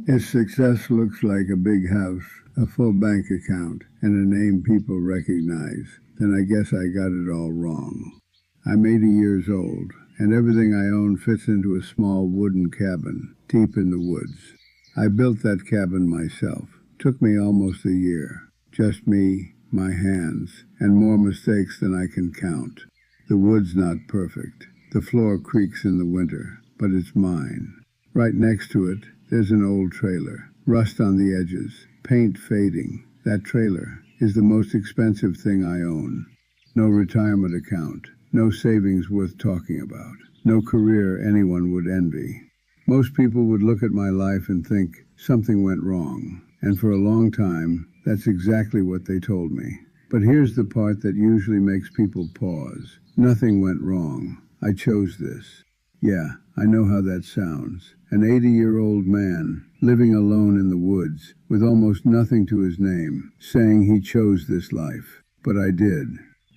If success looks like a big house, a full bank account, and a name people recognize, then I guess I got it all wrong. I'm 80 years old, and everything I own fits into a small wooden cabin deep in the woods. I built that cabin myself. Took me almost a year. Just me, my hands, and more mistakes than I can count. The wood's not perfect. The floor creaks in the winter, but it's mine. Right next to it, there's an old trailer. Rust on the edges, paint fading. That trailer is the most expensive thing I own. No retirement account, no savings worth talking about, no career anyone would envy. Most people would look at my life and think something went wrong, and for a long time, that's exactly what they told me. But here's the part that usually makes people pause. Nothing went wrong. I chose this. Yeah, I know how that sounds. An 80-year-old man, living alone in the woods, with almost nothing to his name, saying he chose this life. But I did.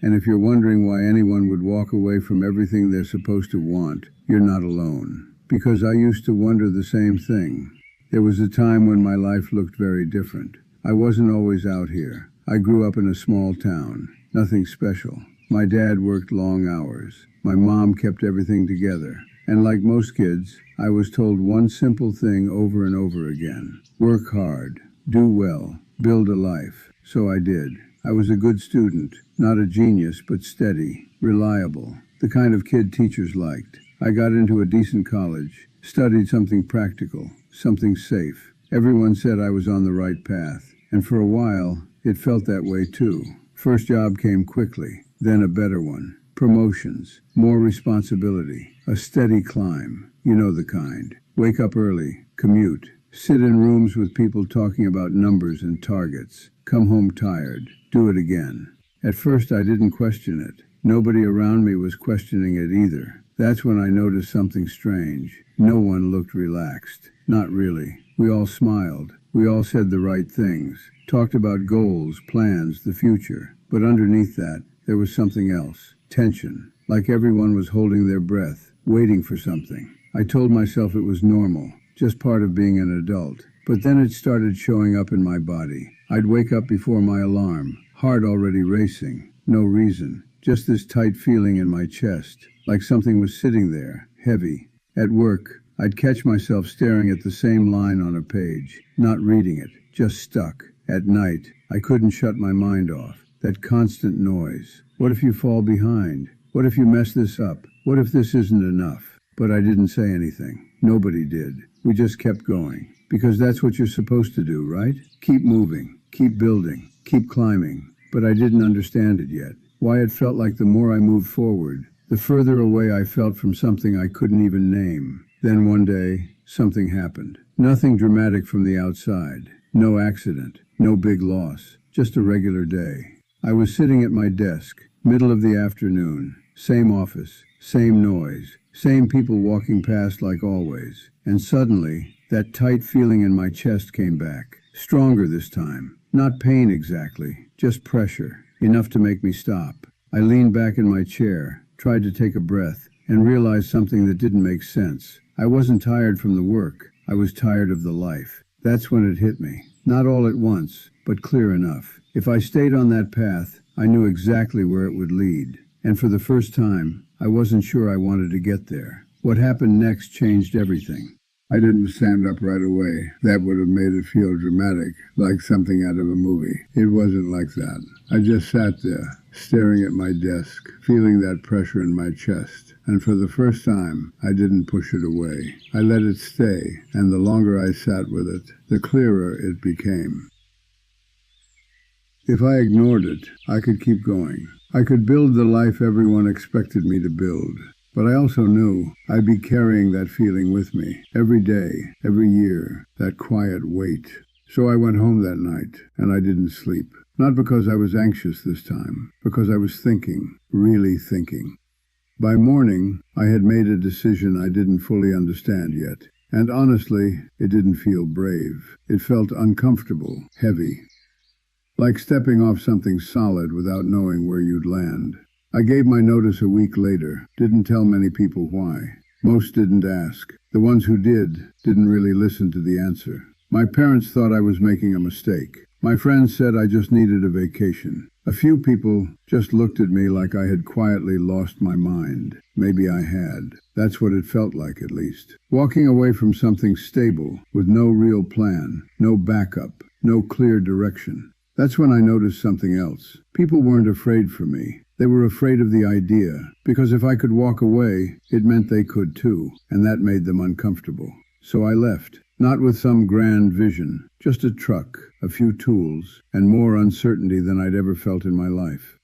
And if you're wondering why anyone would walk away from everything they're supposed to want, you're not alone. Because I used to wonder the same thing. There was a time when my life looked very different. I wasn't always out here. I grew up in a small town. Nothing special. My dad worked long hours. My mom kept everything together. And like most kids, I was told one simple thing over and over again. Work hard. Do well. Build a life. So I did. I was a good student. Not a genius, but steady. Reliable. The kind of kid teachers liked. I got into a decent college. Studied something practical. Something safe. Everyone said I was on the right path. And for a while, it felt that way too. First job came quickly. Then a better one. Promotions. More responsibility. A steady climb. You know the kind. Wake up early. Commute. Sit in rooms with people talking about numbers and targets. Come home tired. Do it again. At first I didn't question it. Nobody around me was questioning it either. That's when I noticed something strange. No one looked relaxed. Not really. We all smiled. We all said the right things. Talked about goals, plans, the future. But underneath that, there was something else. Tension. Like everyone was holding their breath, waiting for something. I told myself it was normal, just part of being an adult. But then it started showing up in my body. I'd wake up before my alarm, heart already racing. No reason. Just this tight feeling in my chest, like something was sitting there, heavy. At work, I'd catch myself staring at the same line on a page, not reading it, just stuck. At night, I couldn't shut my mind off. That constant noise. What if you fall behind? What if you mess this up? What if this isn't enough? But I didn't say anything. Nobody did. We just kept going. Because that's what you're supposed to do, right? Keep moving. Keep building. Keep climbing. But I didn't understand it yet. Why it felt like the more I moved forward, the further away I felt from something I couldn't even name. Then one day, something happened. Nothing dramatic from the outside. No accident. No big loss. Just a regular day. I was sitting at my desk, middle of the afternoon. Same office. Same noise. Same people walking past like always. And suddenly, that tight feeling in my chest came back. Stronger this time. Not pain exactly. Just pressure. Enough to make me stop. I leaned back in my chair, tried to take a breath, and realized something that didn't make sense. I wasn't tired from the work. I was tired of the life. That's when it hit me. Not all at once, but clear enough. If I stayed on that path, I knew exactly where it would lead. And for the first time, I wasn't sure I wanted to get there. What happened next changed everything. I didn't stand up right away. That would have made it feel dramatic, like something out of a movie. It wasn't like that. I just sat there, staring at my desk, feeling that pressure in my chest. And for the first time, I didn't push it away. I let it stay, and the longer I sat with it, the clearer it became. If I ignored it, I could keep going. I could build the life everyone expected me to build. But I also knew I'd be carrying that feeling with me every day, every year, that quiet weight. So I went home that night, and I didn't sleep. Not because I was anxious this time, because I was thinking, really thinking. By morning, I had made a decision I didn't fully understand yet. And honestly, it didn't feel brave. It felt uncomfortable, heavy. Like stepping off something solid without knowing where you'd land. I gave my notice a week later, didn't tell many people why. Most didn't ask. The ones who didn't really listen to the answer. My parents thought I was making a mistake. My friends said I just needed a vacation. A few people just looked at me like I had quietly lost my mind. Maybe I had. That's what it felt like, at least. Walking away from something stable, with no real plan, no backup, no clear direction. That's when I noticed something else. People weren't afraid for me. They were afraid of the idea, because if I could walk away, it meant they could too, and that made them uncomfortable. So I left. Not with some grand vision, just a truck, a few tools, and more uncertainty than I'd ever felt in my life.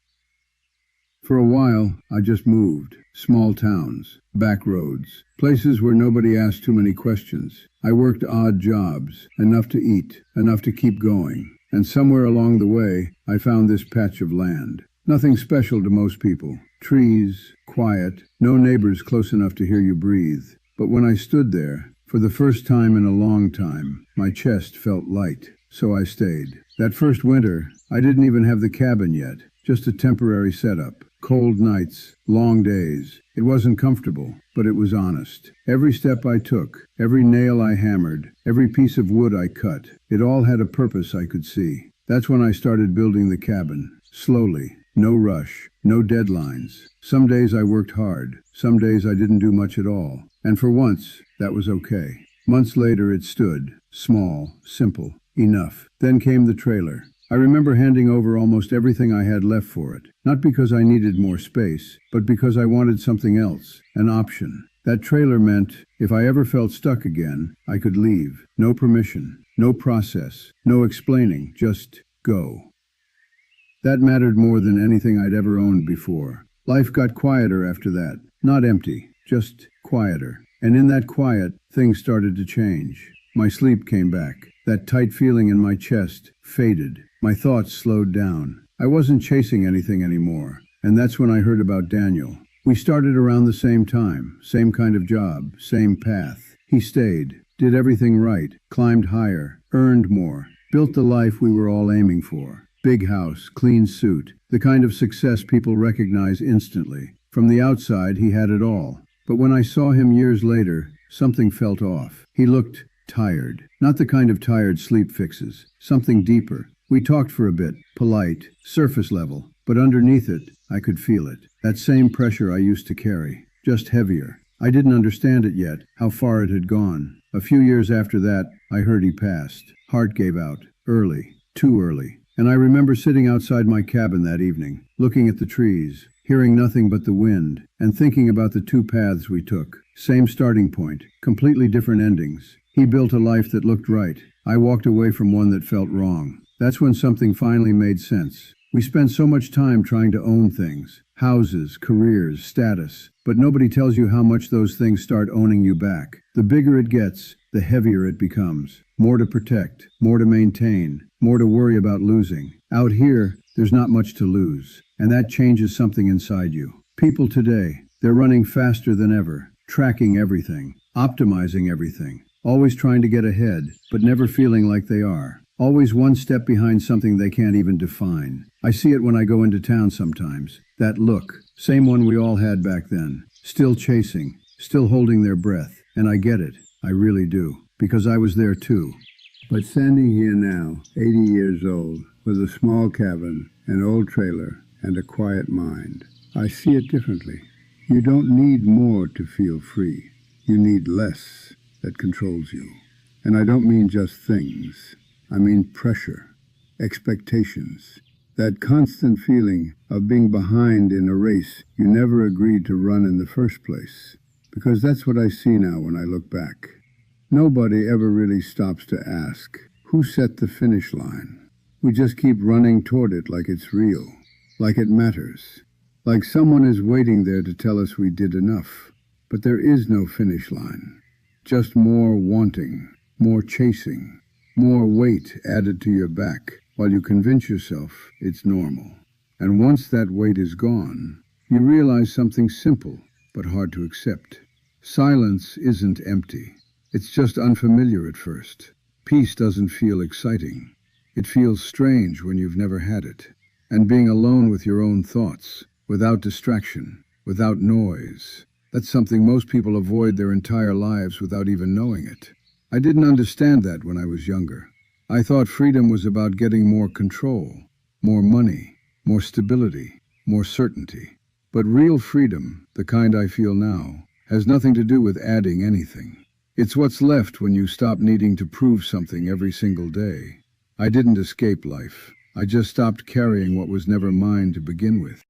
For a while, I just moved. Small towns, back roads, places where nobody asked too many questions. I worked odd jobs, enough to eat, enough to keep going. And somewhere along the way, I found this patch of land. Nothing special to most people. Trees, quiet, no neighbors close enough to hear you breathe. But when I stood there, for the first time in a long time, my chest felt light, so I stayed. That first winter, I didn't even have the cabin yet, just a temporary setup. Cold nights, long days. It wasn't comfortable, but it was honest. Every step I took, every nail I hammered, every piece of wood I cut, it all had a purpose I could see. That's when I started building the cabin. Slowly, no rush, no deadlines. Some days I worked hard, some days I didn't do much at all. And for once, that was okay. Months later it stood, small, simple, enough. Then came the trailer. I remember handing over almost everything I had left for it, not because I needed more space, but because I wanted something else, an option. That trailer meant, if I ever felt stuck again, I could leave. No permission, no process, no explaining, just go. That mattered more than anything I'd ever owned before. Life got quieter after that, not empty, just quieter. And in that quiet, things started to change. My sleep came back. That tight feeling in my chest faded. My thoughts slowed down. I wasn't chasing anything anymore. And that's when I heard about Daniel. We started around the same time, same kind of job, same path. He stayed, did everything right, climbed higher, earned more, built the life we were all aiming for. Big house, clean suit, the kind of success people recognize instantly. From the outside, he had it all. But when I saw him years later, something felt off. He looked tired. Not the kind of tired sleep fixes. Something deeper. We talked for a bit, polite, surface level, but underneath it, I could feel it. That same pressure I used to carry, just heavier. I didn't understand it yet, how far it had gone. A few years after that, I heard he passed. Heart gave out. Early. Too early. And I remember sitting outside my cabin that evening, looking at the trees, hearing nothing but the wind, and thinking about the two paths we took. Same starting point, completely different endings. He built a life that looked right. I walked away from one that felt wrong. That's when something finally made sense. We spend so much time trying to own things. Houses, careers, status. But nobody tells you how much those things start owning you back. The bigger it gets, the heavier it becomes. More to protect, more to maintain, more to worry about losing. Out here, there's not much to lose. And that changes something inside you. People today, they're running faster than ever, tracking everything, optimizing everything, always trying to get ahead, but never feeling like they are. Always one step behind something they can't even define. I see it when I go into town sometimes. That look, same one we all had back then. Still chasing, still holding their breath. And I get it. I really do. Because I was there too. But standing here now, 80 years old, with a small cabin, an old trailer, and a quiet mind, I see it differently. You don't need more to feel free. You need less that controls you. And I don't mean just things. I mean pressure, expectations, that constant feeling of being behind in a race you never agreed to run in the first place. Because that's what I see now when I look back. Nobody ever really stops to ask, who set the finish line? We just keep running toward it like it's real, like it matters, like someone is waiting there to tell us we did enough. But there is no finish line, just more wanting, more chasing, more weight added to your back while you convince yourself it's normal. And once that weight is gone, you realize something simple but hard to accept. Silence isn't empty. It's just unfamiliar at first. Peace doesn't feel exciting. It feels strange when you've never had it. And being alone with your own thoughts, without distraction, without noise, That's something most people avoid their entire lives without even knowing it. I didn't understand that when I was younger. I thought freedom was about getting more control, more money, more stability, more certainty. But real freedom, the kind I feel now, has nothing to do with adding anything. It's what's left when you stop needing to prove something every single day. I didn't escape life. I just stopped carrying what was never mine to begin with.